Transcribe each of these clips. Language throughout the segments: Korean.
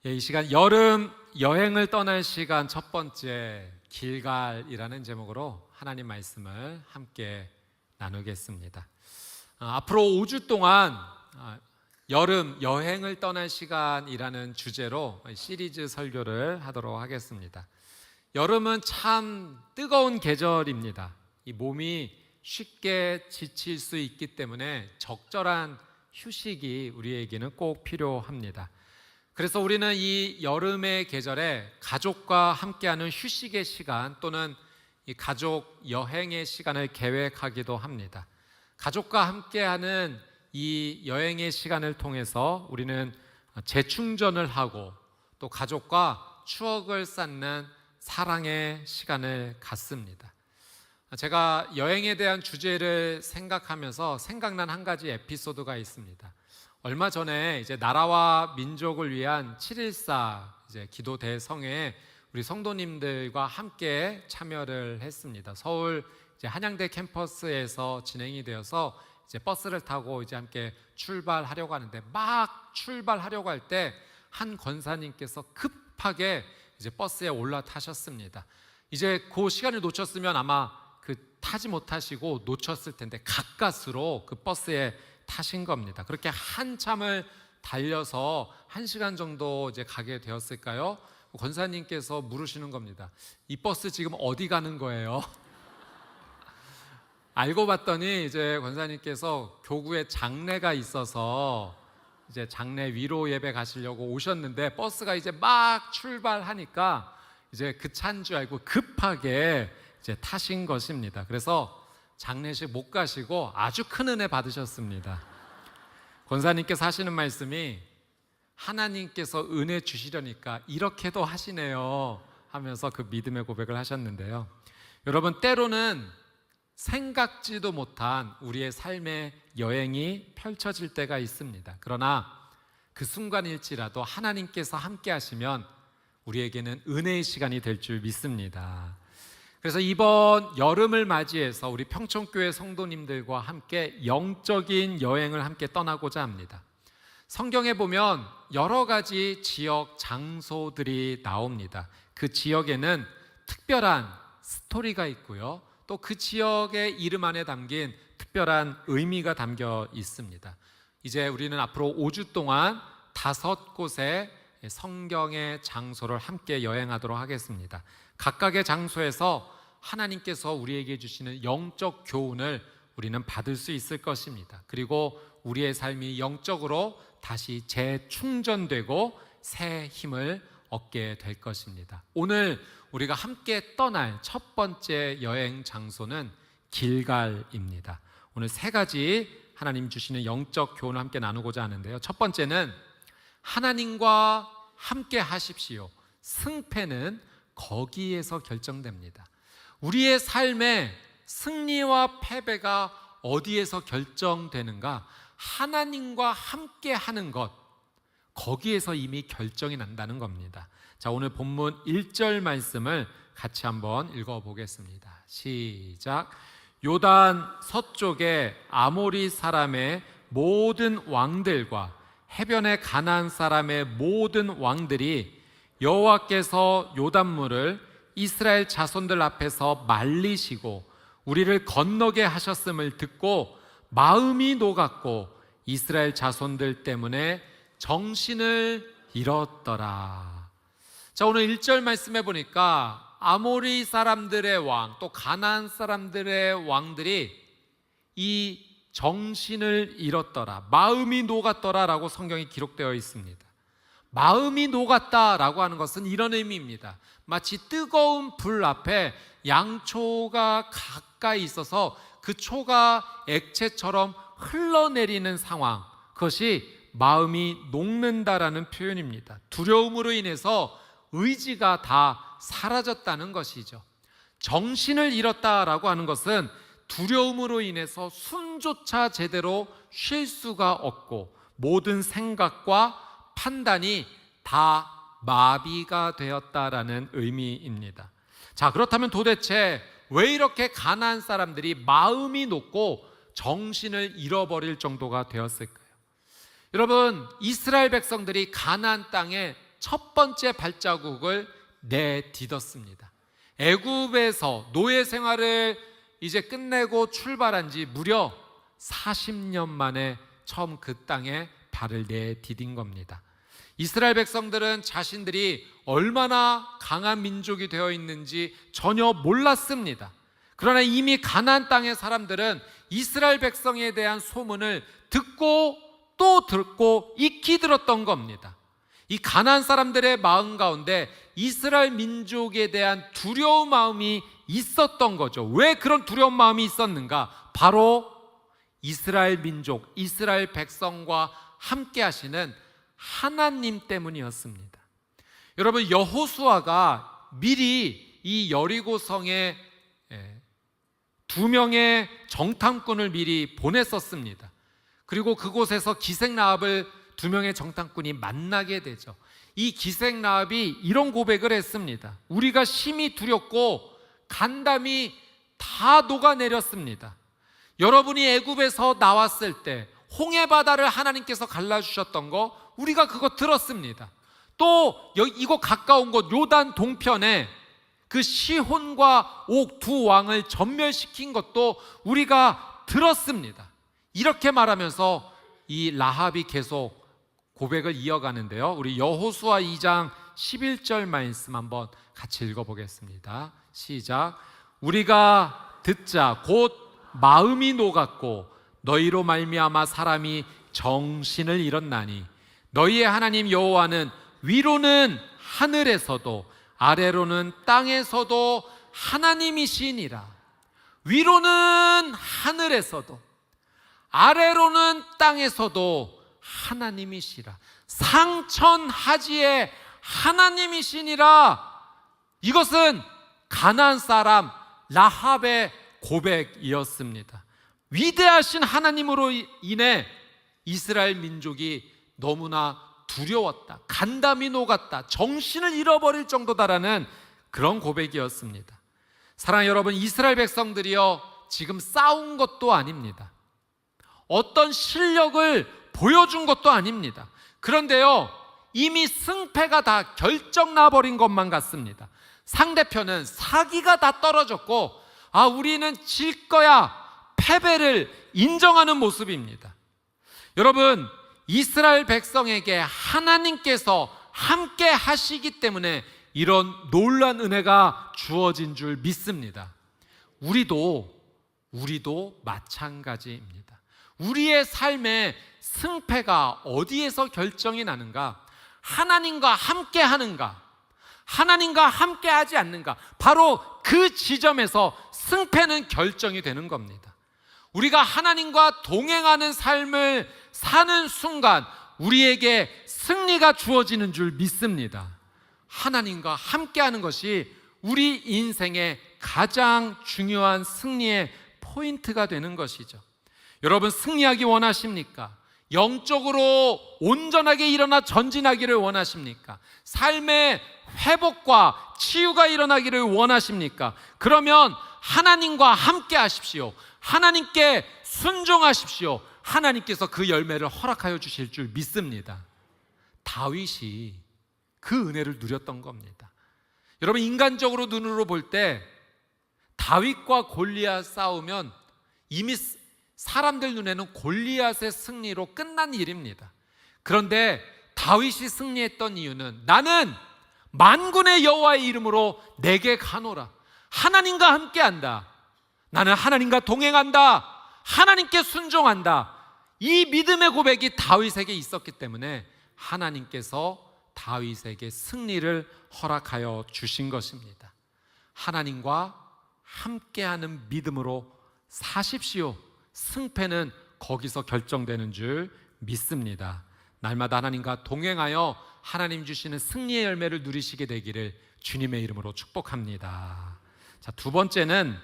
이 시간 여름 여행을 떠날 시간 첫 번째 길갈이라는 제목으로 하나님 말씀을 함께 나누겠습니다. 앞으로 5주 동안 여름 여행을 떠날 시간이라는 주제로 시리즈 설교를 하도록 하겠습니다. 여름은 참 뜨거운 계절입니다. 이 몸이 쉽게 지칠 수 있기 때문에 적절한 휴식이 우리에게는 꼭 필요합니다. 그래서 우리는 이 여름의 계절에 가족과 함께하는 휴식의 시간 또는 이 가족 여행의 시간을 계획하기도 합니다. 가족과 함께하는 이 여행의 시간을 통해서 우리는 재충전을 하고 또 가족과 추억을 쌓는 사랑의 시간을 갖습니다. 제가 여행에 대한 주제를 생각하면서 생각난 한 가지 에피소드가 있습니다. 얼마 전에 이제 나라와 민족을 위한 7.14 기도 대성에 우리 성도님들과 함께 참여를 했습니다. 서울 한양대 캠퍼스에서 진행이 되어서 이제 버스를 타고 이제 함께 출발하려고 하는데 막 출발하려고 할 때 한 권사님께서 급하게 이제 버스에 올라타셨습니다. 이제 그 시간을 놓쳤으면 아마 타지 못하시고 놓쳤을 텐데 가까스로 그 버스에 타신 겁니다. 그렇게 한참을 달려서 1시간 정도 이제 가게 되었을까요? 권사님께서 물으시는 겁니다. 이 버스 지금 어디 가는 거예요? 알고 봤더니 이제 권사님께서 교구에 장례가 있어서 이제 장례 위로 예배 가시려고 오셨는데 버스가 이제 막 출발하니까 이제 그 차인 줄 알고 급하게 이제 타신 것입니다. 그래서 장례식 못 가시고 아주 큰 은혜 받으셨습니다. 권사님께서 하시는 말씀이 하나님께서 은혜 주시려니까 이렇게도 하시네요 하면서 그 믿음의 고백을 하셨는데요. 여러분, 때로는 생각지도 못한 우리의 삶의 여행이 펼쳐질 때가 있습니다. 그러나 그 순간일지라도 하나님께서 함께 하시면 우리에게는 은혜의 시간이 될 줄 믿습니다. 그래서 이번 여름을 맞이해서 우리 평촌교회 성도님들과 함께 영적인 여행을 함께 떠나고자 합니다. 성경에 보면 여러 가지 지역 장소들이 나옵니다. 그 지역에는 특별한 스토리가 있고요. 또 그 지역의 이름 안에 담긴 특별한 의미가 담겨 있습니다. 이제 우리는 앞으로 5주 동안 5곳의 성경의 장소를 함께 여행하도록 하겠습니다. 각각의 장소에서 하나님께서 우리에게 주시는 영적 교훈을 우리는 받을 수 있을 것입니다. 그리고 우리의 삶이 영적으로 다시 재충전되고 새 힘을 얻게 될 것입니다. 오늘 우리가 함께 떠날 첫 번째 여행 장소는 길갈입니다. 오늘 3가지 하나님 주시는 영적 교훈을 함께 나누고자 하는데요. 첫 번째는 하나님과 함께 하십시오. 승패는 거기에서 결정됩니다. 우리의 삶의 승리와 패배가 어디에서 결정되는가? 하나님과 함께 하는 것, 거기에서 이미 결정이 난다는 겁니다. 자, 오늘 본문 1절 말씀을 같이 한번 읽어보겠습니다. 시작. 요단 서쪽에 아모리 사람의 모든 왕들과 해변의 가나안 사람의 모든 왕들이 여호와께서 요단물을 이스라엘 자손들 앞에서 말리시고 우리를 건너게 하셨음을 듣고 마음이 녹았고 이스라엘 자손들 때문에 정신을 잃었더라. 자, 오늘 1절 말씀해 보니까 아모리 사람들의 왕, 또 가나안 사람들의 왕들이 이 정신을 잃었더라, 마음이 녹았더라라고 성경이 기록되어 있습니다. 마음이 녹았다라고 하는 것은 이런 의미입니다. 마치 뜨거운 불 앞에 양초가 가까이 있어서 그 초가 액체처럼 흘러내리는 상황, 그것이 마음이 녹는다라는 표현입니다. 두려움으로 인해서 의지가 다 사라졌다는 것이죠. 정신을 잃었다라고 하는 것은 두려움으로 인해서 숨조차 제대로 쉴 수가 없고 모든 생각과 판단이 다 마비가 되었다라는 의미입니다. 자, 그렇다면 도대체 왜 이렇게 가나안 사람들이 마음이 녹고 정신을 잃어버릴 정도가 되었을까요? 여러분, 이스라엘 백성들이 가나안 땅에 첫 번째 발자국을 내딛었습니다. 애굽에서 노예 생활을 이제 끝내고 출발한 지 무려 40년 만에 처음 그 땅에 발을 내디딘 겁니다. 이스라엘 백성들은 자신들이 얼마나 강한 민족이 되어 있는지 전혀 몰랐습니다. 그러나 이미 가나안 땅의 사람들은 이스라엘 백성에 대한 소문을 듣고 또 듣고 익히 들었던 겁니다. 이 가나안 사람들의 마음 가운데 이스라엘 민족에 대한 두려운 마음이 있었던 거죠. 왜 그런 두려운 마음이 있었는가? 바로 이스라엘 민족, 이스라엘 백성과 함께 하시는 하나님 때문이었습니다. 여러분, 여호수아가 미리 이 여리고성에 2명의 정탐꾼을 미리 보냈었습니다. 그리고 그곳에서 기생라합을 2명의 정탐꾼이 만나게 되죠. 이 기생라합이 이런 고백을 했습니다. 우리가 심히 두렵고 간담이 다 녹아내렸습니다. 여러분이 애굽에서 나왔을 때 홍해바다를 하나님께서 갈라주셨던 거 우리가 그거 들었습니다. 또 이곳 가까운 곳 요단 동편에 그 시혼과 옥 2왕을 전멸시킨 것도 우리가 들었습니다. 이렇게 말하면서 이 라합이 계속 고백을 이어가는데요. 우리 여호수아 2장 11절 말씀 한번 같이 읽어보겠습니다. 시작. 우리가 듣자 곧 마음이 녹았고 너희로 말미암아 사람이 정신을 잃었나니 너희의 하나님 여호와는 위로는 하늘에서도 아래로는 땅에서도 하나님이시니라. 위로는 하늘에서도 아래로는 땅에서도 하나님이시라. 상천하지의 하나님이시니라. 이것은 가나안 사람 라합의 고백이었습니다. 위대하신 하나님으로 인해 이스라엘 민족이 너무나 두려웠다, 간담이 녹았다, 정신을 잃어버릴 정도다라는 그런 고백이었습니다. 사랑하는 여러분, 이스라엘 백성들이요 지금 싸운 것도 아닙니다. 어떤 실력을 보여준 것도 아닙니다. 그런데요 이미 승패가 다 결정나버린 것만 같습니다. 상대편은 사기가 다 떨어졌고 우리는 질 거야, 패배를 인정하는 모습입니다. 여러분, 이스라엘 백성에게 하나님께서 함께 하시기 때문에 이런 놀라운 은혜가 주어진 줄 믿습니다. 우리도 마찬가지입니다. 우리의 삶의 승패가 어디에서 결정이 나는가? 하나님과 함께 하는가? 하나님과 함께 하지 않는가? 바로 그 지점에서 승패는 결정이 되는 겁니다. 우리가 하나님과 동행하는 삶을 사는 순간 우리에게 승리가 주어지는 줄 믿습니다. 하나님과 함께하는 것이 우리 인생의 가장 중요한 승리의 포인트가 되는 것이죠. 여러분, 승리하기 원하십니까? 영적으로 온전하게 일어나 전진하기를 원하십니까? 삶의 회복과 치유가 일어나기를 원하십니까? 그러면 하나님과 함께 하십시오. 하나님께 순종하십시오. 하나님께서 그 열매를 허락하여 주실 줄 믿습니다. 다윗이 그 은혜를 누렸던 겁니다. 여러분, 인간적으로 눈으로 볼 때 다윗과 골리앗 싸우면 이미 사람들 눈에는 골리앗의 승리로 끝난 일입니다. 그런데 다윗이 승리했던 이유는 나는 만군의 여호와의 이름으로 내게 가노라. 하나님과 함께한다. 나는 하나님과 동행한다. 하나님께 순종한다. 이 믿음의 고백이 다윗에게 있었기 때문에 하나님께서 다윗에게 승리를 허락하여 주신 것입니다. 하나님과 함께하는 믿음으로 사십시오. 승패는 거기서 결정되는 줄 믿습니다. 날마다 하나님과 동행하여 하나님 주시는 승리의 열매를 누리시게 되기를 주님의 이름으로 축복합니다. 자, 두 번째는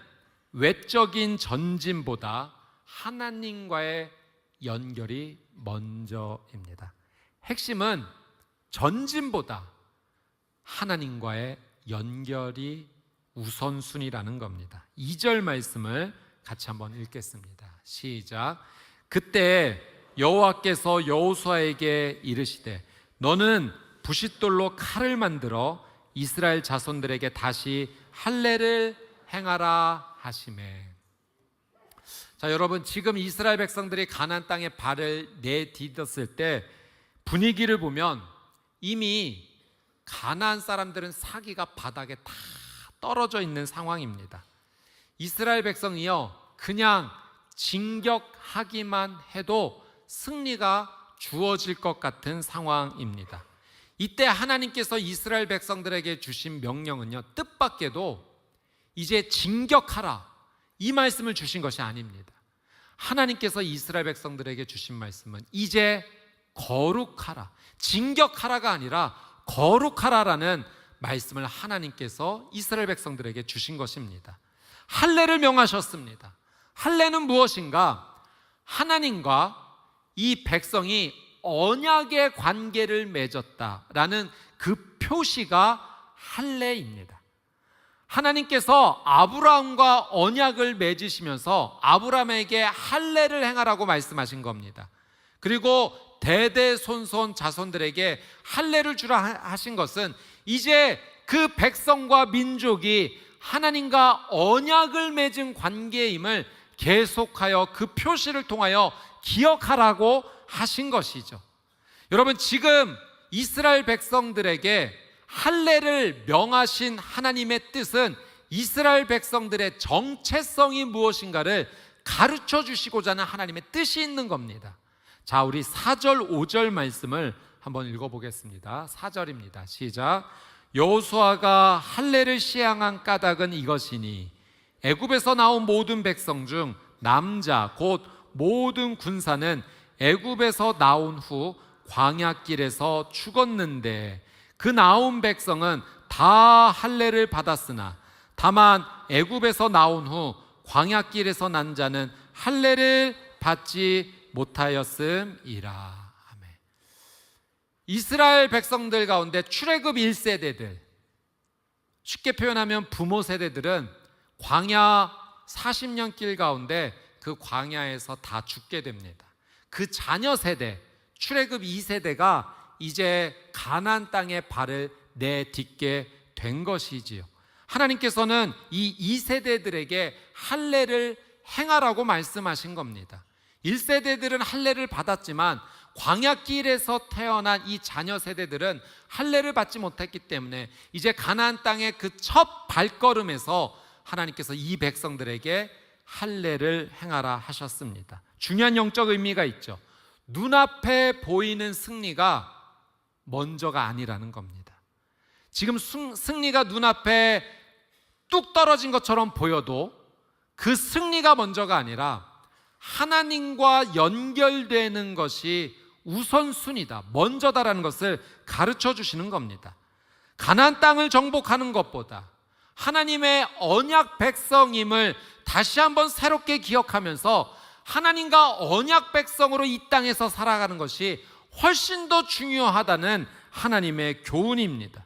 외적인 전진보다 하나님과의 연결이 먼저입니다. 핵심은 전진보다 하나님과의 연결이 우선순위라는 겁니다. 2절 말씀을 같이 한번 읽겠습니다. 시작. 그때 여호와께서 여호수아에게 이르시되 너는 부싯돌로 칼을 만들어 이스라엘 자손들에게 다시 할례를 행하라 하시매. 자, 여러분, 지금 이스라엘 백성들이 가나안 땅에 발을 내디뎠을 때 분위기를 보면 이미 가나안 사람들은 사기가 바닥에 다 떨어져 있는 상황입니다. 이스라엘 백성이요, 그냥 진격하기만 해도 승리가 주어질 것 같은 상황입니다. 이때 하나님께서 이스라엘 백성들에게 주신 명령은요, 뜻밖에도 이제 진격하라, 이 말씀을 주신 것이 아닙니다. 하나님께서 이스라엘 백성들에게 주신 말씀은 이제 거룩하라, 진격하라가 아니라 거룩하라라는 말씀을 하나님께서 이스라엘 백성들에게 주신 것입니다. 할례를 명하셨습니다. 할례는 무엇인가? 하나님과 이 백성이 언약의 관계를 맺었다라는 그 표시가 할례입니다. 하나님께서 아브라함과 언약을 맺으시면서 아브라함에게 할례를 행하라고 말씀하신 겁니다. 그리고 대대손손 자손들에게 할례를 주라 하신 것은 이제 그 백성과 민족이 하나님과 언약을 맺은 관계임을 계속하여 그 표시를 통하여 기억하라고 하신 것이죠. 여러분, 지금 이스라엘 백성들에게 할례를 명하신 하나님의 뜻은 이스라엘 백성들의 정체성이 무엇인가를 가르쳐 주시고자 하는 하나님의 뜻이 있는 겁니다. 자, 우리 4절 5절 말씀을 한번 읽어보겠습니다. 4절입니다. 시작. 여호수아가 할례를 시행한 까닭은 이것이니 애굽에서 나온 모든 백성 중 남자 곧 모든 군사는 애굽에서 나온 후 광야길에서 죽었는데 그 나온 백성은 다 할례를 받았으나 다만 애굽에서 나온 후 광야길에서 난 자는 할례를 받지 못하였음이라. 아멘. 이스라엘 백성들 가운데 출애굽 1세대들, 쉽게 표현하면 부모 세대들은 광야 40년 길 가운데 그 광야에서 다 죽게 됩니다. 그 자녀 세대, 출애굽 2세대가 이제 가나안 땅에 발을 내딛게 된 것이지요. 하나님께서는 이 2세대들에게 할례를 행하라고 말씀하신 겁니다. 1세대들은 할례를 받았지만 광야길에서 태어난 이 자녀 세대들은 할례를 받지 못했기 때문에 이제 가나안 땅의 그 첫 발걸음에서 하나님께서 이 백성들에게 할례를 행하라 하셨습니다. 중요한 영적 의미가 있죠. 눈앞에 보이는 승리가 먼저가 아니라는 겁니다. 지금 승리가 눈앞에 뚝 떨어진 것처럼 보여도 그 승리가 먼저가 아니라 하나님과 연결되는 것이 우선순위다, 먼저다라는 것을 가르쳐 주시는 겁니다. 가나안 땅을 정복하는 것보다 하나님의 언약 백성임을 다시 한번 새롭게 기억하면서 하나님과 언약 백성으로 이 땅에서 살아가는 것이 훨씬 더 중요하다는 하나님의 교훈입니다.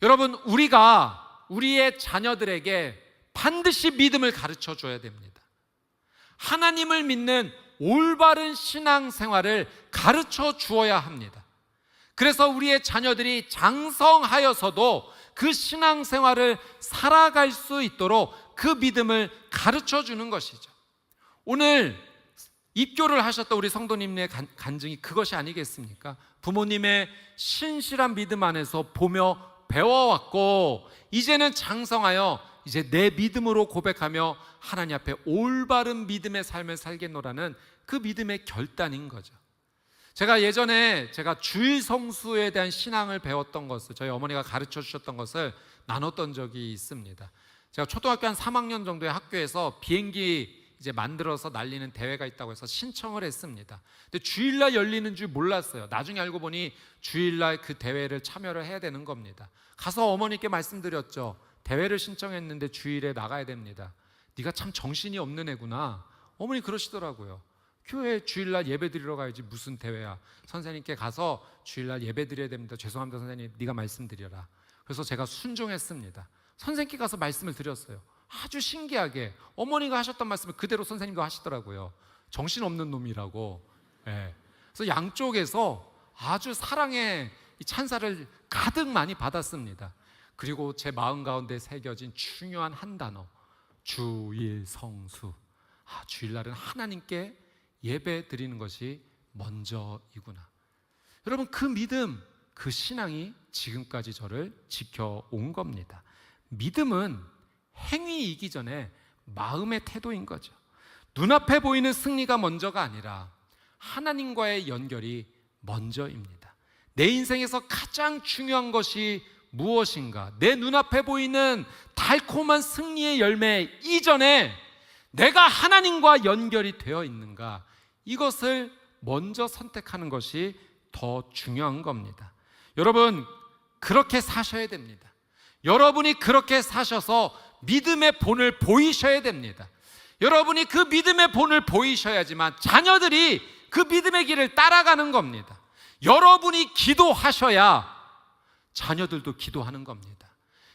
여러분, 우리가 우리의 자녀들에게 반드시 믿음을 가르쳐 줘야 됩니다. 하나님을 믿는 올바른 신앙생활을 가르쳐 주어야 합니다. 그래서 우리의 자녀들이 장성하여서도 그 신앙생활을 살아갈 수 있도록 그 믿음을 가르쳐 주는 것이죠. 오늘 입교를 하셨던 우리 성도님의 간증이 그것이 아니겠습니까? 부모님의 신실한 믿음 안에서 보며 배워왔고 이제는 장성하여 이제 내 믿음으로 고백하며 하나님 앞에 올바른 믿음의 삶을 살겠노라는 그 믿음의 결단인 거죠. 제가 예전에 주일 성수에 대한 신앙을 배웠던 것을, 저희 어머니가 가르쳐 주셨던 것을 나눴던 적이 있습니다. 제가 초등학교 한 3학년 정도의 학교에서 비행기 이제 만들어서 날리는 대회가 있다고 해서 신청을 했습니다. 근데 주일날 열리는 줄 몰랐어요. 나중에 알고 보니 주일날 그 대회를 참여를 해야 되는 겁니다. 가서 어머니께 말씀드렸죠. 대회를 신청했는데 주일에 나가야 됩니다. 네가 참 정신이 없는 애구나. 어머니 그러시더라고요. 교회 주일날 예배 드리러 가야지 무슨 대회야. 선생님께 가서 주일날 예배 드려야 됩니다. 죄송합니다 선생님, 네가 말씀드려라. 그래서 제가 순종했습니다. 선생님께 가서 말씀을 드렸어요. 아주 신기하게 어머니가 하셨던 말씀을 그대로 선생님도 하시더라고요. 정신없는 놈이라고. 네. 그래서 양쪽에서 아주 사랑의 이 찬사를 가득 많이 받았습니다. 그리고 제 마음 가운데 새겨진 중요한 한 단어, 주일 성수. 주일날은 하나님께 예배 드리는 것이 먼저이구나. 여러분, 그 믿음, 그 신앙이 지금까지 저를 지켜온 겁니다. 믿음은 행위이기 전에 마음의 태도인 거죠. 눈앞에 보이는 승리가 먼저가 아니라 하나님과의 연결이 먼저입니다. 내 인생에서 가장 중요한 것이 무엇인가? 내 눈앞에 보이는 달콤한 승리의 열매 이전에 내가 하나님과 연결이 되어 있는가? 이것을 먼저 선택하는 것이 더 중요한 겁니다. 여러분, 그렇게 사셔야 됩니다. 여러분이 그렇게 사셔서 믿음의 본을 보이셔야 됩니다. 여러분이 그 믿음의 본을 보이셔야지만 자녀들이 그 믿음의 길을 따라가는 겁니다. 여러분이 기도하셔야 자녀들도 기도하는 겁니다.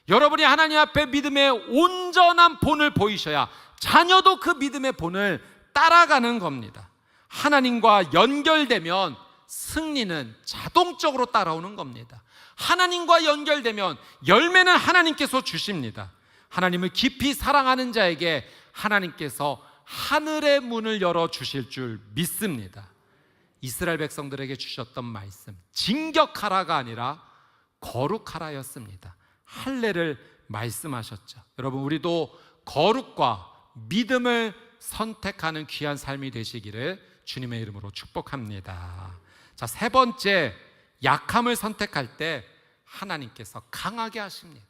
여러분이 하나님 앞에 믿음의 온전한 본을 보이셔야 자녀도 그 믿음의 본을 따라가는 겁니다. 하나님과 연결되면 승리는 자동적으로 따라오는 겁니다. 하나님과 연결되면 열매는 하나님께서 주십니다. 하나님을 깊이 사랑하는 자에게 하나님께서 하늘의 문을 열어주실 줄 믿습니다. 이스라엘 백성들에게 주셨던 말씀, 진격하라가 아니라 거룩하라였습니다. 할례를 말씀하셨죠. 여러분, 우리도 거룩과 믿음을 선택하는 귀한 삶이 되시기를 주님의 이름으로 축복합니다. 자, 세 번째, 약함을 선택할 때 하나님께서 강하게 하십니다.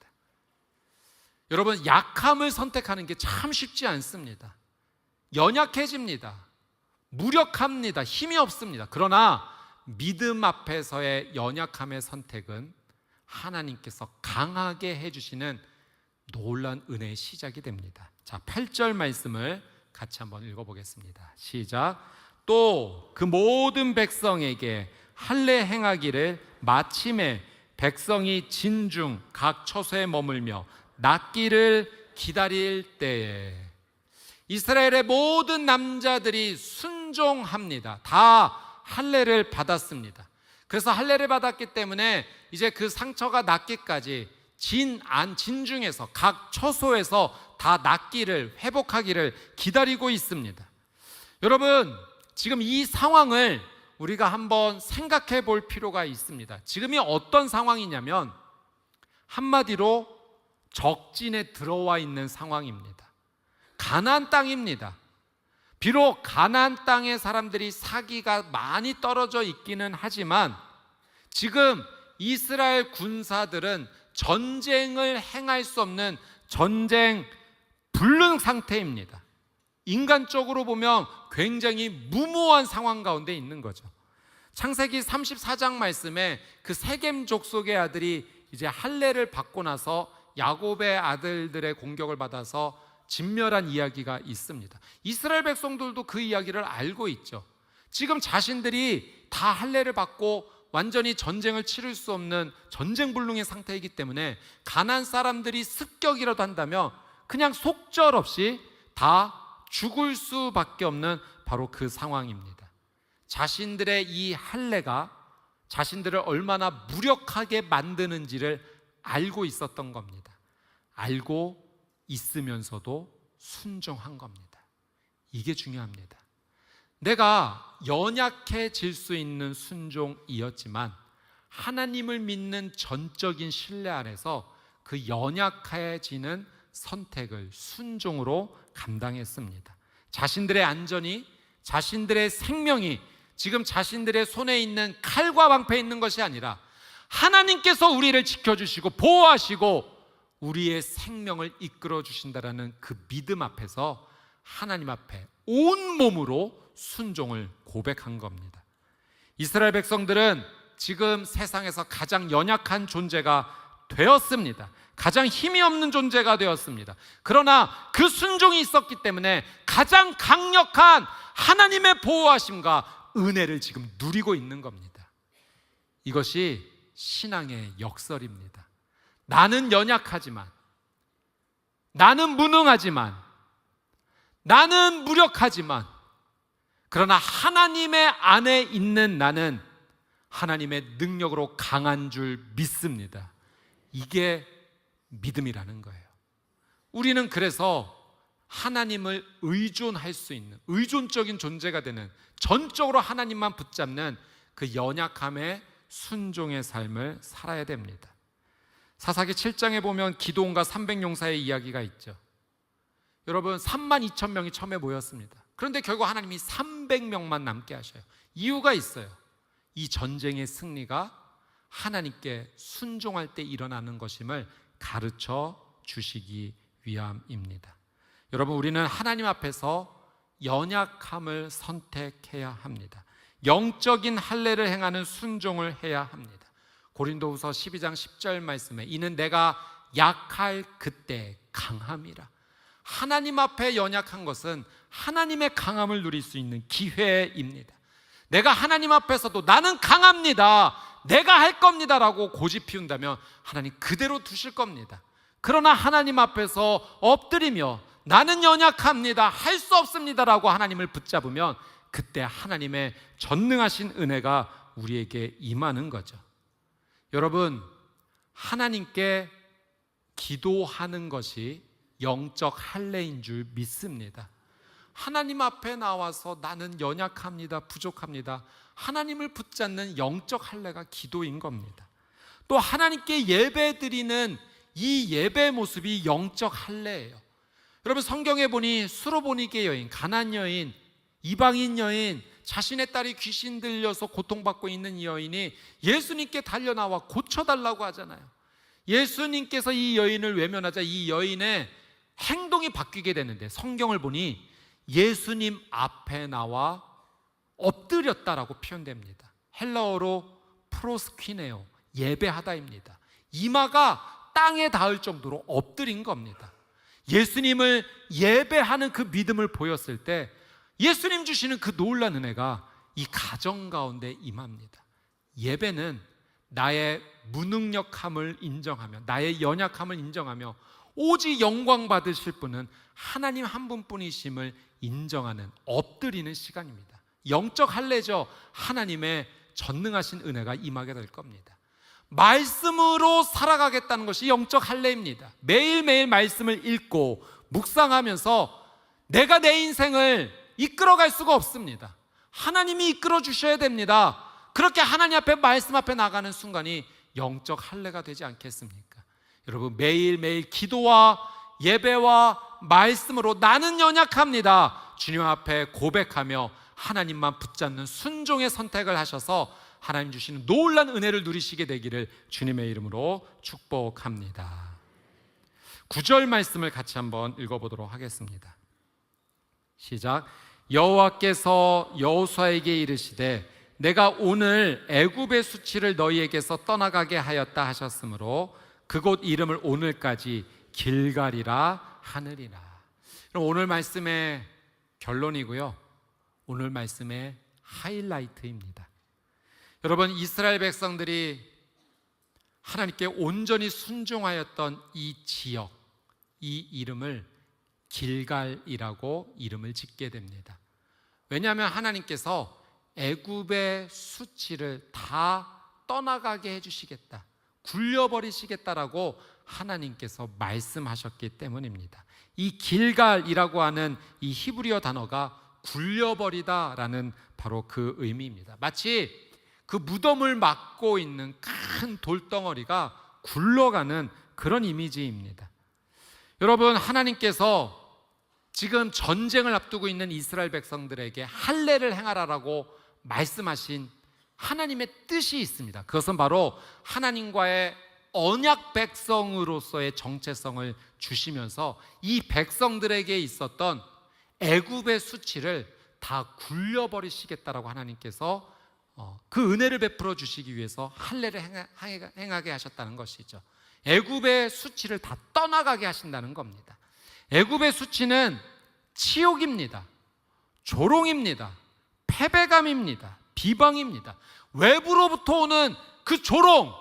여러분, 약함을 선택하는 게 참 쉽지 않습니다. 연약해집니다. 무력합니다. 힘이 없습니다. 그러나 믿음 앞에서의 연약함의 선택은 하나님께서 강하게 해주시는 놀라운 은혜의 시작이 됩니다. 자, 8절 말씀을 같이 한번 읽어보겠습니다. 시작. 또 그 모든 백성에게 할례 행하기를 마침에 백성이 진중 각 처소에 머물며 낫기를 기다릴 때에 이스라엘의 모든 남자들이 순종합니다. 다 할례를 받았습니다. 그래서 할례를 받았기 때문에 이제 그 상처가 낫기까지 진중에서 각 처소에서 다 낫기를, 회복하기를 기다리고 있습니다. 여러분, 지금 이 상황을 우리가 한번 생각해 볼 필요가 있습니다. 지금이 어떤 상황이냐면 한마디로 적진에 들어와 있는 상황입니다. 가나안 땅입니다. 비록 가나안 땅의 사람들이 사기가 많이 떨어져 있기는 하지만 지금 이스라엘 군사들은 전쟁을 행할 수 없는 전쟁 불능 상태입니다. 인간적으로 보면 굉장히 무모한 상황 가운데 있는 거죠. 창세기 34장 말씀에 그 세겜 족속의 아들이 이제 할례를 받고 나서 야곱의 아들들의 공격을 받아서 진멸한 이야기가 있습니다. 이스라엘 백성들도 그 이야기를 알고 있죠. 지금 자신들이 다 할례를 받고 완전히 전쟁을 치를 수 없는 전쟁불능의 상태이기 때문에 가나안 사람들이 습격이라도 한다면 그냥 속절없이 다 죽을 수밖에 없는 바로 그 상황입니다. 자신들의 이 할례가 자신들을 얼마나 무력하게 만드는지를 알고 있었던 겁니다. 알고 있으면서도 순종한 겁니다. 이게 중요합니다. 내가 연약해질 수 있는 순종이었지만 하나님을 믿는 전적인 신뢰 안에서 그 연약해지는 선택을 순종으로 감당했습니다. 자신들의 안전이, 자신들의 생명이 지금 자신들의 손에 있는 칼과 방패에 있는 것이 아니라 하나님께서 우리를 지켜주시고 보호하시고 우리의 생명을 이끌어 주신다라는 그 믿음 앞에서 하나님 앞에 온몸으로 순종을 고백한 겁니다. 이스라엘 백성들은 지금 세상에서 가장 연약한 존재가 되었습니다. 가장 힘이 없는 존재가 되었습니다. 그러나 그 순종이 있었기 때문에 가장 강력한 하나님의 보호하심과 은혜를 지금 누리고 있는 겁니다. 이것이 신앙의 역설입니다. 나는 연약하지만, 나는 무능하지만, 나는 무력하지만, 그러나 하나님의 안에 있는 나는 하나님의 능력으로 강한 줄 믿습니다. 이게 믿음이라는 거예요. 우리는 그래서 하나님을 의존할 수 있는 의존적인 존재가 되는, 전적으로 하나님만 붙잡는 그 연약함의 순종의 삶을 살아야 됩니다. 사사기 7장에 보면 기드온과 300용사의 이야기가 있죠. 여러분, 32,000명이 처음에 모였습니다. 그런데 결국 하나님이 300명만 남게 하셔요. 이유가 있어요. 이 전쟁의 승리가 하나님께 순종할 때 일어나는 것임을 가르쳐 주시기 위함입니다. 여러분, 우리는 하나님 앞에서 연약함을 선택해야 합니다. 영적인 할례를 행하는 순종을 해야 합니다. 고린도후서 12장 10절 말씀에 이는 내가 약할 그때 강함이라. 하나님 앞에 연약한 것은 하나님의 강함을 누릴 수 있는 기회입니다. 내가 하나님 앞에서도 나는 강합니다, 내가 할 겁니다 라고 고집 피운다면 하나님 그대로 두실 겁니다. 그러나 하나님 앞에서 엎드리며 나는 연약합니다, 할 수 없습니다 라고 하나님을 붙잡으면 그때 하나님의 전능하신 은혜가 우리에게 임하는 거죠. 여러분, 하나님께 기도하는 것이 영적 할례인 줄 믿습니다. 하나님 앞에 나와서 나는 연약합니다, 부족합니다, 하나님을 붙잡는 영적 할례가 기도인 겁니다. 또 하나님께 예배드리는 이 예배 모습이 영적 할례예요. 여러분, 성경에 보니 수로보니게 여인, 가나안 여인, 이방인 여인, 자신의 딸이 귀신 들려서 고통받고 있는 이 여인이 예수님께 달려나와 고쳐달라고 하잖아요. 예수님께서 이 여인을 외면하자 이 여인의 행동이 바뀌게 되는데, 성경을 보니 예수님 앞에 나와 엎드렸다라고 표현됩니다. 헬라어로 프로스퀴네오, 예배하다입니다. 이마가 땅에 닿을 정도로 엎드린 겁니다. 예수님을 예배하는 그 믿음을 보였을 때 예수님 주시는 그 놀라운 은혜가 이 가정 가운데 임합니다. 예배는 나의 무능력함을 인정하며 나의 연약함을 인정하며 오직 영광 받으실 분은 하나님 한 분뿐이심을 인정하는, 엎드리는 시간입니다. 영적 할례죠. 하나님의 전능하신 은혜가 임하게 될 겁니다. 말씀으로 살아가겠다는 것이 영적 할례입니다. 매일매일 말씀을 읽고 묵상하면서 내가 내 인생을 이끌어갈 수가 없습니다. 하나님이 이끌어 주셔야 됩니다. 그렇게 하나님 앞에, 말씀 앞에 나가는 순간이 영적 할례가 되지 않겠습니까? 여러분, 매일매일 기도와 예배와 말씀으로 나는 연약합니다, 주님 앞에 고백하며 하나님만 붙잡는 순종의 선택을 하셔서 하나님 주시는 놀라운 은혜를 누리시게 되기를 주님의 이름으로 축복합니다. 9절 말씀을 같이 한번 읽어보도록 하겠습니다. 시작. 여호와께서 여호수아에게 이르시되 내가 오늘 애굽의 수치를 너희에게서 떠나가게 하였다 하셨으므로 그곳 이름을 오늘까지 길갈이라 하느니라. 오늘 말씀의 결론이고요, 오늘 말씀의 하이라이트입니다. 여러분, 이스라엘 백성들이 하나님께 온전히 순종하였던 이 지역, 이 이름을 길갈이라고 이름을 짓게 됩니다. 왜냐하면 하나님께서 애굽의 수치를 다 떠나가게 해주시겠다, 굴려버리시겠다라고 하나님께서 말씀하셨기 때문입니다. 이 길갈이라고 하는 이 히브리어 단어가 굴려버리다라는 바로 그 의미입니다. 마치 그 무덤을 막고 있는 큰 돌덩어리가 굴러가는 그런 이미지입니다. 여러분, 하나님께서 지금 전쟁을 앞두고 있는 이스라엘 백성들에게 할례를 행하라라고 말씀하신 하나님의 뜻이 있습니다. 그것은 바로 하나님과의 언약 백성으로서의 정체성을 주시면서 이 백성들에게 있었던 애굽의 수치를 다 굴려버리시겠다라고 하나님께서 그 은혜를 베풀어 주시기 위해서 할례를 행하게 하셨다는 것이죠. 애굽의 수치를 다 떠나가게 하신다는 겁니다. 애굽의 수치는 치욕입니다, 조롱입니다, 패배감입니다, 비방입니다. 외부로부터 오는 그 조롱,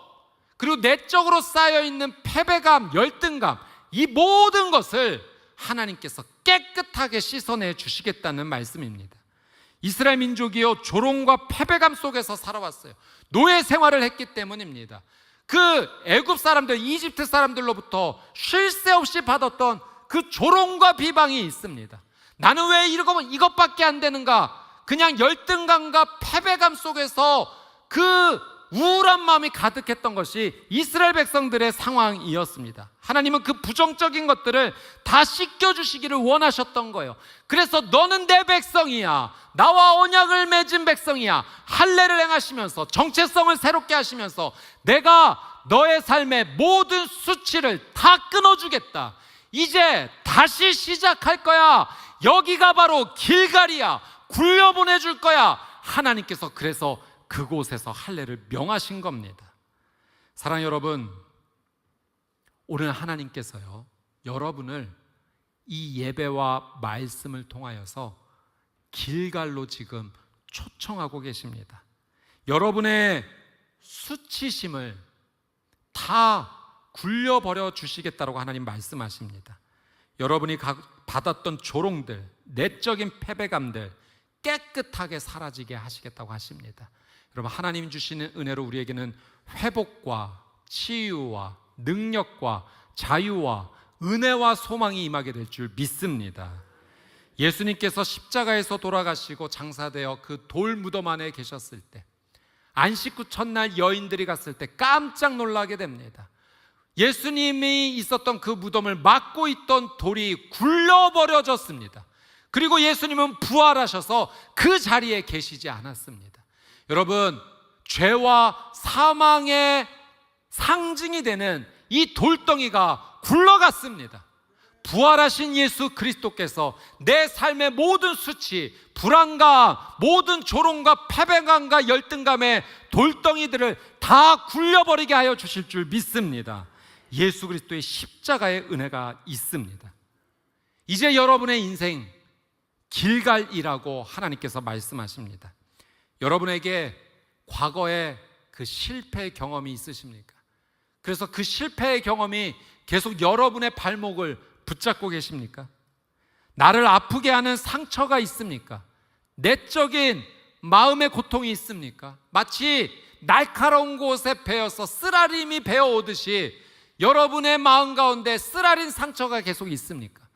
그리고 내적으로 쌓여있는 패배감, 열등감, 이 모든 것을 하나님께서 깨끗하게 씻어내 주시겠다는 말씀입니다. 이스라엘 민족이요 조롱과 패배감 속에서 살아왔어요. 노예 생활을 했기 때문입니다. 그 애굽 사람들, 이집트 사람들로부터 쉴 새 없이 받았던 그 조롱과 비방이 있습니다. 나는 왜 이것밖에 안 되는가? 그냥 열등감과 패배감 속에서 그 우울한 마음이 가득했던 것이 이스라엘 백성들의 상황이었습니다. 하나님은 그 부정적인 것들을 다 씻겨주시기를 원하셨던 거예요. 그래서 너는 내 백성이야, 나와 언약을 맺은 백성이야, 할례를 행하시면서 정체성을 새롭게 하시면서 내가 너의 삶의 모든 수치를 다 끊어주겠다. 이제 다시 시작할 거야. 여기가 바로 길갈이야. 굴려보내줄 거야. 하나님께서 그래서 그곳에서 할례를 명하신 겁니다. 사랑하는 여러분, 오늘 하나님께서요 여러분을 이 예배와 말씀을 통하여서 길갈로 지금 초청하고 계십니다. 여러분의 수치심을 다 굴려버려 주시겠다고 하나님 말씀하십니다. 여러분이 받았던 조롱들, 내적인 패배감들 깨끗하게 사라지게 하시겠다고 하십니다. 여러분, 하나님 주시는 은혜로 우리에게는 회복과 치유와 능력과 자유와 은혜와 소망이 임하게 될 줄 믿습니다. 예수님께서 십자가에서 돌아가시고 장사되어 그 돌 무덤 안에 계셨을 때, 안식 후 첫날 여인들이 갔을 때 깜짝 놀라게 됩니다. 예수님이 있었던 그 무덤을 막고 있던 돌이 굴려버려졌습니다. 그리고 예수님은 부활하셔서 그 자리에 계시지 않았습니다. 여러분, 죄와 사망의 상징이 되는 이 돌덩이가 굴러갔습니다. 부활하신 예수 그리스도께서 내 삶의 모든 수치, 불안감, 모든 조롱과 패배감과 열등감의 돌덩이들을 다 굴려버리게 하여 주실 줄 믿습니다. 예수 그리스도의 십자가의 은혜가 있습니다. 이제 여러분의 인생 길갈이라고 하나님께서 말씀하십니다. 여러분에게 과거에 그 실패의 경험이 있으십니까? 그래서 그 실패의 경험이 계속 여러분의 발목을 붙잡고 계십니까? 나를 아프게 하는 상처가 있습니까? 내적인 마음의 고통이 있습니까? 마치 날카로운 곳에 베어서 쓰라림이 베어오듯이 여러분의 마음 가운데 쓰라린 상처가 계속 있습니까?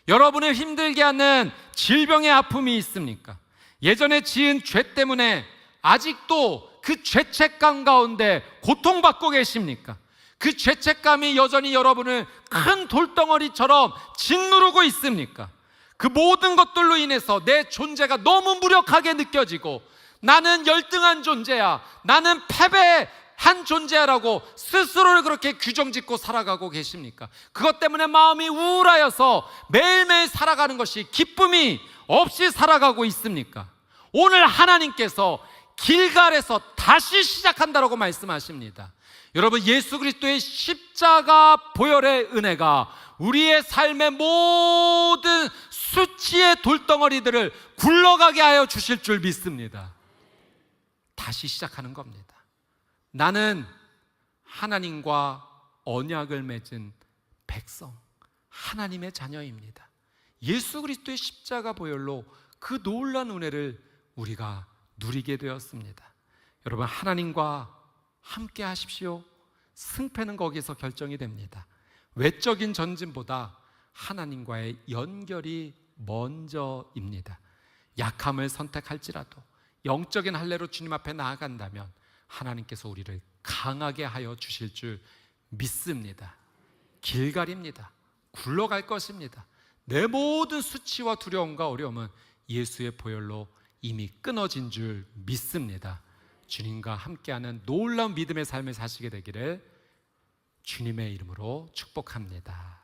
여러분을 힘들게 하는 질병의 아픔이 있습니까? 예전에 지은 죄 때문에 아직도 그 죄책감 가운데 고통받고 계십니까? 그 죄책감이 여전히 여러분을 큰 돌덩어리처럼 짓누르고 있습니까? 그 모든 것들로 인해서 내 존재가 너무 무력하게 느껴지고 나는 열등한 존재야, 나는 패배한 존재야라고 스스로를 그렇게 규정짓고 살아가고 계십니까? 그것 때문에 마음이 우울하여서 매일매일 살아가는 것이 기쁨이 없이 살아가고 있습니까? 오늘 하나님께서 길갈에서 다시 시작한다라고 말씀하십니다. 여러분, 예수 그리스도의 십자가 보혈의 은혜가 우리의 삶의 모든 수치의 돌덩어리들을 굴러가게 하여 주실 줄 믿습니다. 다시 시작하는 겁니다. 나는 하나님과 언약을 맺은 백성, 하나님의 자녀입니다. 예수 그리스도의 십자가 보혈로 그 놀라운 은혜를 우리가 누리게 되었습니다. 여러분, 하나님과 함께 하십시오. 승패는 거기서 결정이 됩니다. 외적인 전진보다 하나님과의 연결이 먼저입니다. 약함을 선택할지라도 영적인 할례로 주님 앞에 나아간다면 하나님께서 우리를 강하게 하여 주실 줄 믿습니다. 길갈입니다. 굴러갈 것입니다. 내 모든 수치와 두려움과 어려움은 예수의 보혈로 이미 끊어진 줄 믿습니다. 주님과 함께하는 놀라운 믿음의 삶을 사시게 되기를 주님의 이름으로 축복합니다.